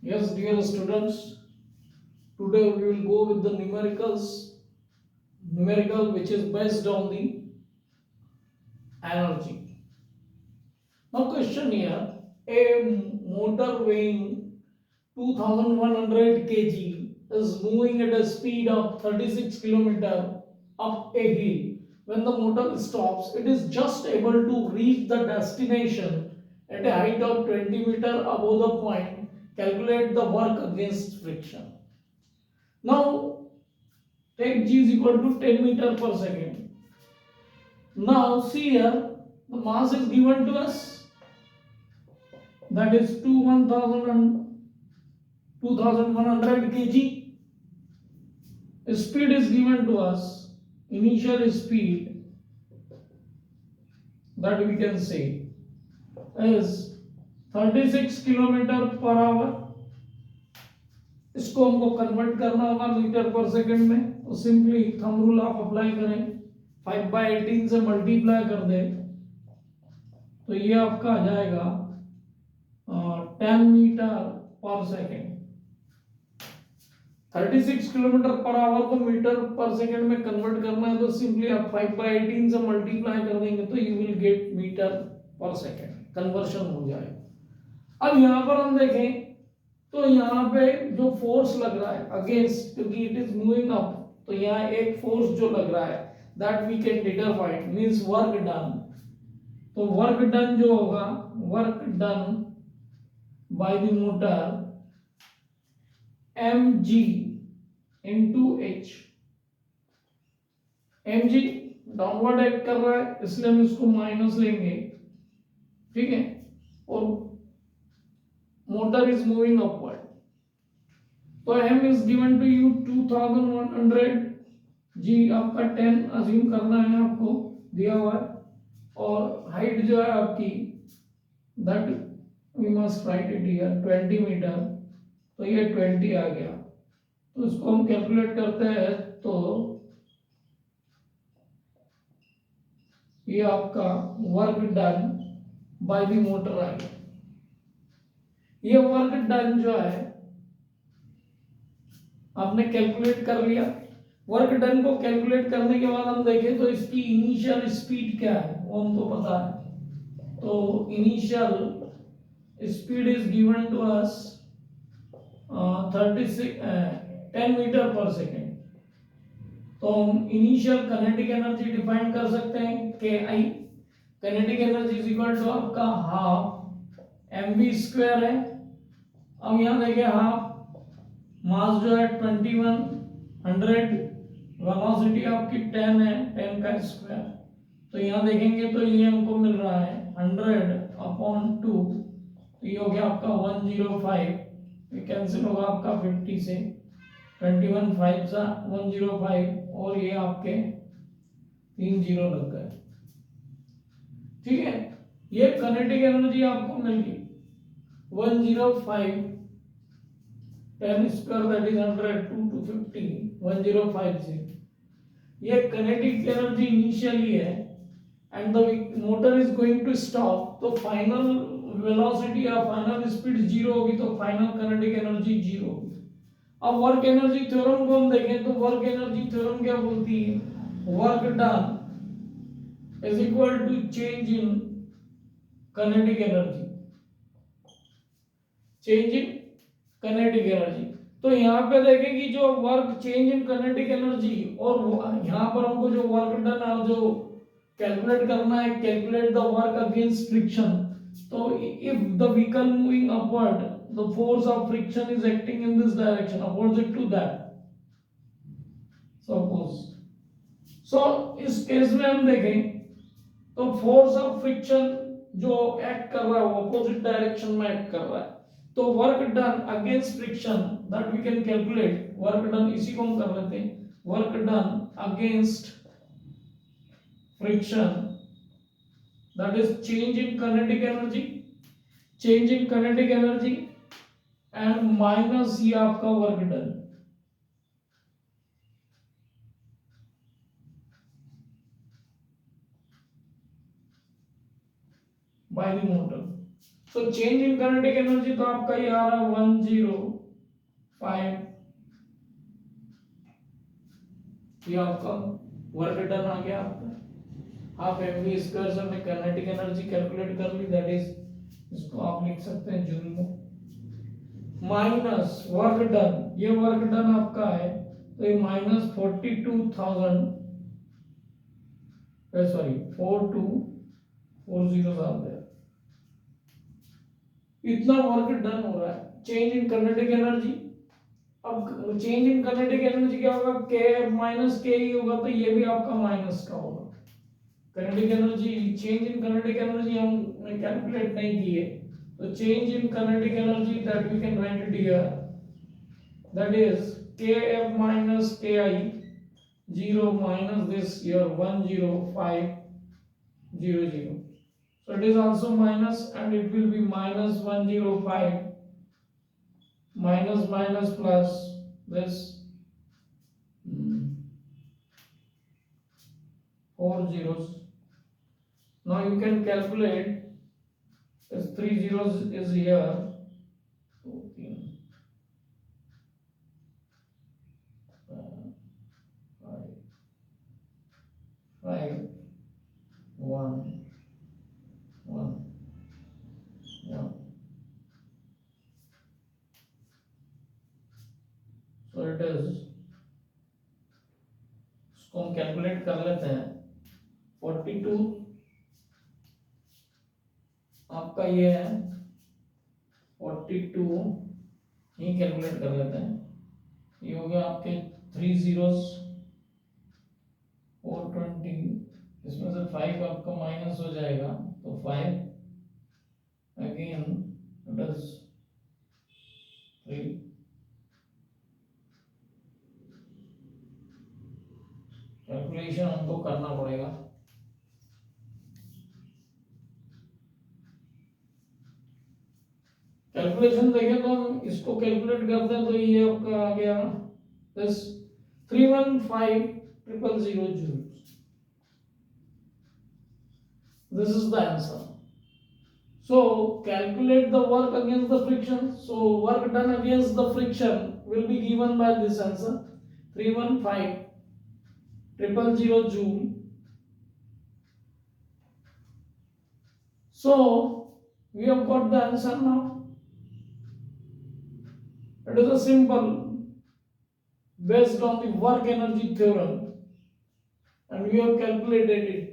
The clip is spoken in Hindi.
Yes, dear students, today we will go with the numerical which is based on the energy. Now question here, a motor weighing 2100 kg is moving at a speed of 36 km up a hill. When the motor stops, it is just able to reach the destination at a height of 20 meter above the point. Calculate the work against friction. Now take g is equal to 10 meter per second. Now see here, the mass is given to us, that is 2100 kg. Speed is given to us, initial speed that we can say is 36 kilometre per hour. इसको हमको कन्वर्ट करना होगा मीटर पर सेकंड में, तो सिंपली थंब रूल आप अप्लाई करें, 5/18 से मल्टीप्लाई कर दें तो ये आपका आ जाएगा 10 meter per second. 36 kilometre per hour को मीटर पर सेकेंड में कन्वर्ट करना है तो सिंपली आप 5/18 से मल्टीप्लाई कर देंगे तो you will get metre per second, conversion हो जाएगा. अब यहां पर हम देखें तो यहाँ पे जो फोर्स लग रहा है अगेंस्ट, क्योंकि इट इज मूविंग अप, तो यहाँ एक फोर्स जो लग रहा है that we can determine means work done. तो वर्क डन जो होगा, work done by the motor mg into h. mg downward act कर रहा है इसलिए हम इसको माइनस लेंगे, ठीक है, और मोटर इज मूविंग अपवर्ड. तो m is given to you 2100, g आपका 10 अज्यूम करना है आपको दिया हुआ है, और हाइट जो है आपकी that we must write it here 20 meter, तो ये 20 आ गया. तो इसको हम कैलकुलेट करते हैं तो ये आपका work done by the motor आ गया. ये वर्क डन जो है आपने कैलकुलेट कर लिया. वर्क डन को कैलकुलेट करने के बाद हम देखें तो इसकी इनिशियल स्पीड क्या है वो हमको पता है. तो initial speed is given to us 10 meter per second. तो हम इनिशियल काइनेटिक एनर्जी डिफाइन कर सकते हैं के आई. Kinetic energy is equal to आपका हाफ mv स्क्वायर है. अब यहां देखिए हाफ मास जो है 2100, वेलोसिटी आपकी 10 है, 10 का स्क्वायर. तो यहां देखेंगे तो ये हमको मिल रहा है 100/2, तो ये हो गया आपका 105. ये कैंसिल होगा आपका 50 से, 21 5 सा 105, और ये आपके 3 जीरो लग गए, ठीक है. ये काइनेटिक एनर्जी आपको मिल गई 105, 10 स्क्वायर दैट इज 100, 2 to 50, 105 से. ये काइनेटिक एनर्जी इनिशियली है and the motor is going to stop, तो फाइनल वेलोसिटी या फाइनल स्पीड जीरो होगी, तो फाइनल काइनेटिक एनर्जी जीरो होगी. अब वर्क एनर्जी थ्योरम को हम देखें तो वर्क एनर्जी थ्योरम क्या बोलती है, work done is equal to change in kinetic energy, change in kinetic energy. तो यहाँ पे देखें कि जो work change in kinetic energy, और यहाँ पर हमको जो वर्क डन और जो कैलकुलेट करना है, calculate the work against friction. तो if the vehicle moving upward, the force of friction is acting in this direction opposite to that, suppose. so इस केस में हम देखें तो फोर्स ऑफ फ्रिक्शन जो एक्ट कर रहा है वो अपोजिट डायरेक्शन में एक्ट कर रहा है. तो work done against friction that we can calculate, work done इसी को हम कर लेते हैं, work done against friction that is change in kinetic energy, change in kinetic energy and minus ये आपका work done. By the motor. तो चेंज इन काइनेटिक एनर्जी तो आपका ये आ रहा है 105, ये आपका वर्क डन आ गया आपका हाफ mv स्क्वायर से हमने काइनेटिक एनर्जी कैलकुलेट कर ली, दैट इज इसको आप लिख सकते हैं जूल में, माइनस वर्क डन, ये वर्क डन आपका है तो ये माइनस 42,000, सॉरी 4240 आते हैं, इतना वर्क डन हो रहा है। चेंज इन काइनेटिक एनर्जी, अब चेंज इन काइनेटिक एनर्जी क्या होगा, के माइनस के ही होगा, तो ये भी आपका माइनस का होगा। Kinetic energy, change in kinetic energy हमने कैलकुलेट नहीं की है, तो change in kinetic energy that we can write it here, that is kf minus ki 0 minus this here 10500, so it is also minus and it will be minus 105 minus minus plus this 4 zeros. Now you can calculate this 3 zeros is here, 2 3 5 1 1 1, so it is, इसको हम कैलकुलेट कर लेते हैं, 42 आपका ये है, 42 ही कैलकुलेट कर लेते हैं, ये हो गया आपके 3 zeros 420, इसमें से 5 आपका माइनस हो जाएगा, तो 5 अगेन इट इज 3, कैलकुलेशन हमको करना पड़ेगा, कैलकुलेशन देखें तो हम इसको कैलकुलेट करते हैं तो ये आपका आ गया this 315,000 joules. This is the answer. So calculate the work against the friction. So work done against the friction will be given by this answer, 315,000 joule. So we have got the answer now. It is a simple based on the work energy theorem and we have calculated it.